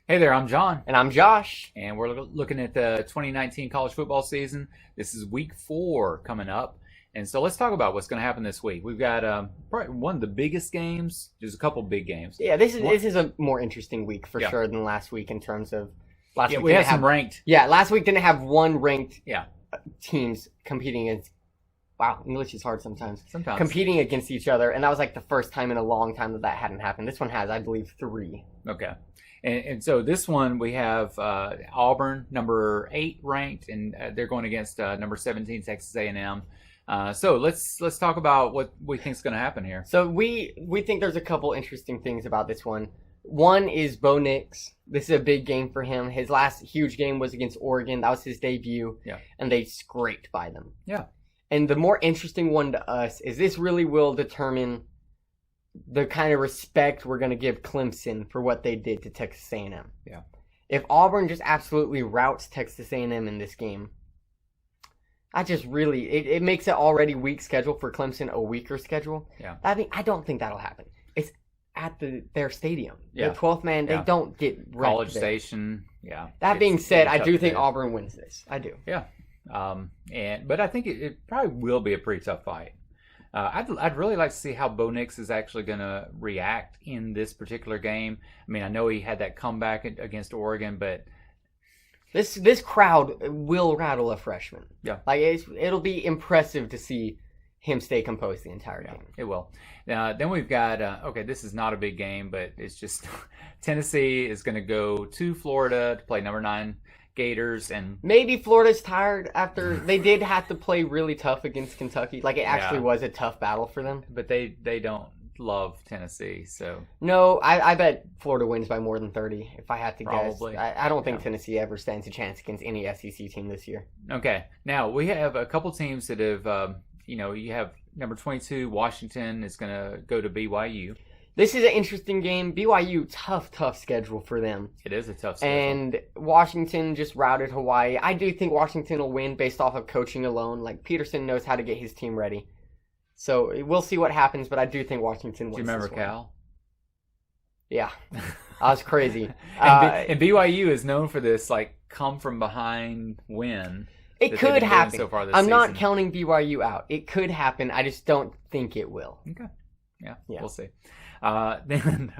Hey there, I'm John, And I'm Josh. and we're looking at the 2019 college football season. This is week 4 coming up. And so let's talk about what's going to happen this week. We've got probably one of the biggest games. There's a couple big games. Yeah, this is a more interesting week for Yeah. sure than last week in terms of last Yeah, week we didn't had some ranked. Yeah, last week didn't have one ranked Yeah, teams competing against. Wow, English is hard sometimes. sometimes. Competing against each other, and that was like the first time in a long time that hadn't happened. This one has, I believe, 3. Okay. And so this one we have Auburn, number 8 ranked, and they're going against number 17 Texas A&M. So let's talk about what we think is going to happen here. So we think there's a couple interesting things about this one. One is Bo Nix. This is a big game for him. His last huge game was against Oregon. That was his debut. Yeah. And they scraped by them. Yeah. And the more interesting one to us is this really will determine the kind of respect we're going to give Clemson for what they did to Texas A&M. Yeah. If Auburn just absolutely routs Texas A&M in this game, I just really it makes it already weak schedule for Clemson a weaker schedule. Yeah. I don't think that'll happen. It's at their stadium. Yeah. The 12th man, they Yeah. don't get ranked College there. Station. Yeah. That being It's said, I tough do to think do. Auburn wins this. I do. Yeah. But I think it probably will be a pretty tough fight. I'd really like to see how Bo Nix is actually going to react in this particular game. I mean, I know he had that comeback against Oregon, but This crowd will rattle a freshman. Yeah. Like it'll be impressive to see him stay composed the entire game. it will. Then we've got, okay, this is not a big game, but it's just Tennessee is going to go to Florida to play number 9 Gators. And Maybe Florida's tired after they did have to play really tough against Kentucky. Like it actually Yeah. was a tough battle for them. but they don't love Tennessee, so No, I bet Florida wins by more than 30 if I had to Probably. guess. I don't think Yeah. Tennessee ever stands a chance against any SEC team this year. okay. Now we have a couple teams that have, you have number 22 Washington is going to go to BYU. This is an interesting game. BYU, tough schedule for them. It is a tough schedule. And Washington just routed Hawaii. I do think Washington will win based off of coaching alone. Like Peterson knows how to get his team ready. So we'll see what happens, but I do think Washington wins. Do you remember this one. Cal? Yeah. That was crazy. And BYU is known for this, like, come from behind win. It that they've could been doing happen. so far this I'm not season. counting BYU out. It could happen. I just don't think it will. Okay. Yeah, Yeah. we'll see. Then,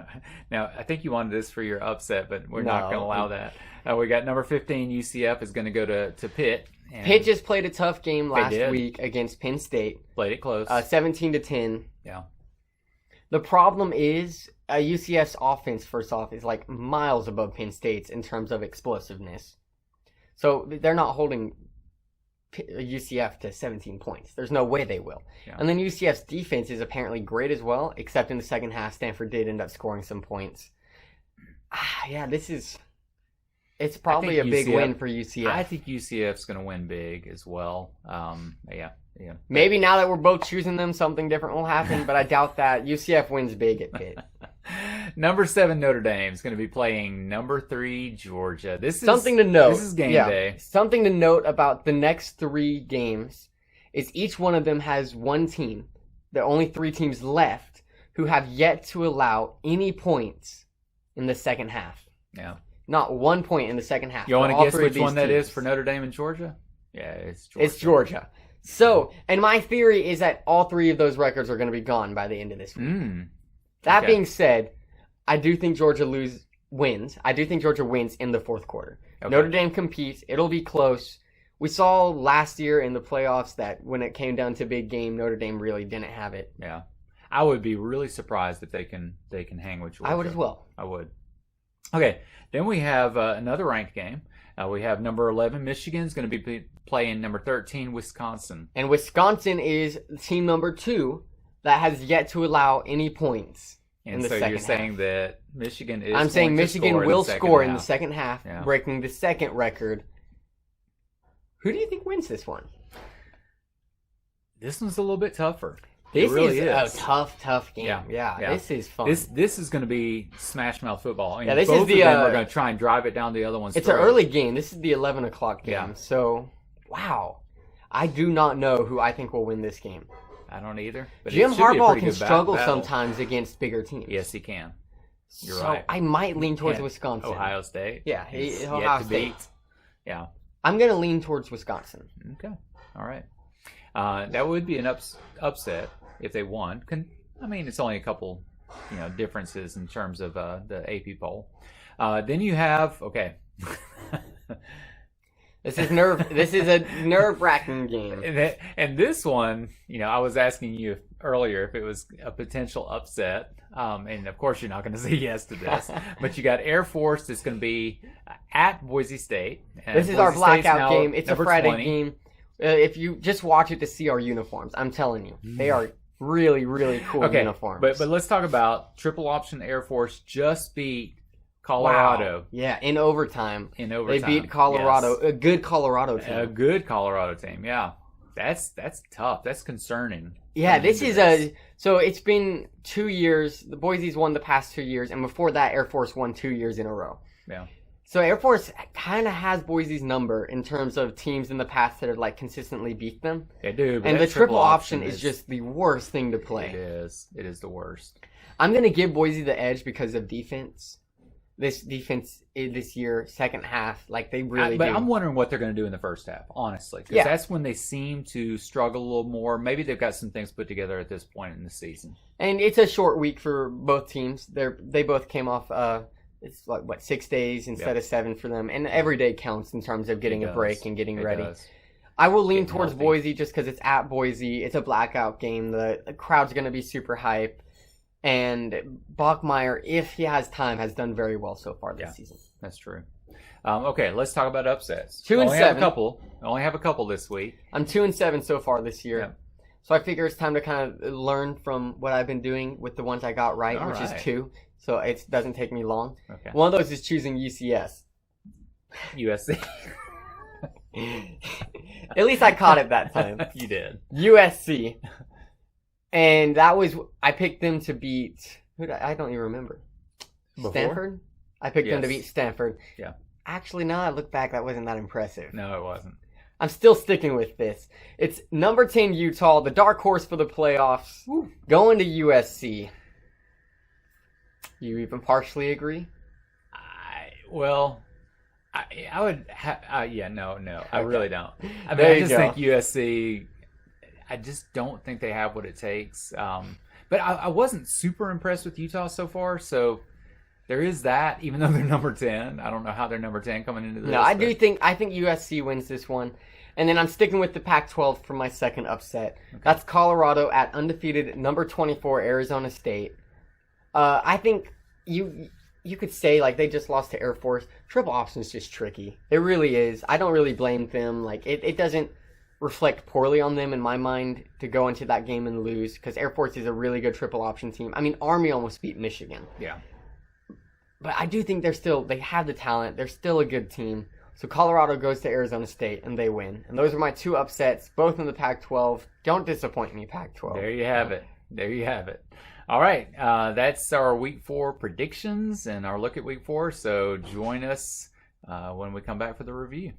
now, I think you wanted this for your upset, but we're not No. going to allow that. We got number 15, UCF, is going to go to Pitt. And Pitt just played a tough game last did. week against Penn State, played it close. 17-10. Yeah. The problem is UCF's offense, first off, is like miles above Penn State's in terms of explosiveness. So they're not holding UCF to 17 points. There's no way they will. Yeah. And then UCF's defense is apparently great as well, except in the second half, Stanford did end up scoring some points. Yeah, it's probably a think big UCF win for UCF. I think UCF's going to win big as well. Yeah. Maybe now that we're both choosing them, something different will happen, but I doubt that. UCF wins big at Pitt. Number 7 Notre Dame is going to be playing number 3 Georgia. This is Something to note. This is game day. Something to note about the next 3 games is each one of them has one team. There are only 3 teams left who have yet to allow any points in the second half. Yeah. Not 1 point in the second half. You want for to all guess 3 of which these one that is teams. for Notre Dame and Georgia? Yeah, it's Georgia. It's Georgia. So, and my theory is that all 3 of those records are going to be gone by the end of this week. That Okay. being said, I do think Georgia wins. I do think Georgia wins in the fourth quarter. Okay. Notre Dame competes. It'll be close. We saw last year in the playoffs that when it came down to big game, Notre Dame really didn't have it. Yeah. I would be really surprised if they can hang with Georgia. I would as well. I would. Okay. Then we have another ranked game. We have number 11 Michigan is going to be playing number 13 Wisconsin. And Wisconsin is team number 2 that has yet to allow any points in And the so second you're half. saying that Michigan is I'm saying going to Michigan score in will the second score in the half. second half, Yeah. breaking the second record. Who do you think wins this one? This one's a little bit tougher. This it really is a tough game. Yeah. Yeah, this is fun. This is going to be smash mouth football. I mean, Yeah, this both is the, of them are uh, going to try and drive it down the other one's It's an throat. early game. This is the 11 o'clock game. Yeah. So, wow. I do not know who I think will win this game. I don't either. But Jim it should be a Harbaugh pretty can good struggle battle. sometimes against bigger teams. Yes, he can. You're so right. I might lean towards And Wisconsin. Ohio State. Yeah, It's Ohio yet to State. beat. Yeah. I'm gonna lean towards Wisconsin. Okay. All right. That would be an upset if they won. I mean, it's only a couple, differences in terms of the AP poll. Then you have This is a nerve-wracking game. And this one, I was asking you earlier if it was a potential upset, and of course you're not going to say yes to this. But you got Air Force that's going to be at Boise State. This is our blackout game. It's a Friday 20. game. If you just watch it to see our uniforms, I'm telling you, they are really, really cool uniforms. But let's talk about triple option Air Force just beat Colorado. Wow. Yeah, in overtime. They beat Colorado, yes. a good Colorado team. A good Colorado team, yeah. That's tough. That's concerning. Yeah, so it's been 2 years. The Boise's won the past 2 years, and before that, Air Force won 2 years in a row. Yeah. So Air Force kind of has Boise's number in terms of teams in the past that have consistently beat them. They do. And the triple option is just the worst thing to play. It is. It is the worst. I'm gonna give Boise the edge because of defense. This defense this year, second half, they really But do. I'm wondering what they're going to do in the first half, honestly. Because that's when they seem to struggle a little more. Maybe they've got some things put together at this point in the season. And it's a short week for both teams. They both came off, it's 6 days instead of 7 for them. And every day counts in terms of getting a break and getting ready. Does. I will lean towards Boise just because it's at Boise. It's a blackout game. The crowd's going to be super hype. And Bachmeier, if he has time, has done very well so far this season. That's true. Okay, let's talk about upsets. 2 and 7. Only have a couple this week. I'm 2 and 7 so far this year. Yeah. So I figure it's time to kind of learn from what I've been doing with the ones I got right, which is 2. So it doesn't take me long. Okay. One of those is choosing UCS. USC. At least I caught it that time. You did. USC. And I picked them to beat, I don't even remember. Before? Stanford? I picked them to beat Stanford. Yeah. Actually, now I look back, that wasn't that impressive. No, it wasn't. I'm still sticking with this. It's number 10 Utah, the dark horse for the playoffs, going to USC. You even partially agree? I would no. I really don't. I There I you just go. think USC, I just don't think they have what it takes. But I wasn't super impressed with Utah so far, so there is that, even though they're number 10. I don't know how they're number 10 coming into this. No, I think USC wins this one. And then I'm sticking with the Pac-12 for my second upset. Okay. That's Colorado at undefeated number 24 Arizona State. I think you could say they just lost to Air Force. Triple option is just tricky. It really is. I don't really blame them. It doesn't reflect poorly on them in my mind to go into that game and lose because Air Force is a really good triple option team. I mean, Army almost beat Michigan. Yeah. But I do think they have the talent. They're still a good team. So Colorado goes to Arizona State and they win. And those are my 2 upsets, both in the Pac-12. Don't disappoint me, Pac-12. There you have it. All right. That's our Week 4 predictions and our look at Week 4. So join us when we come back for the review.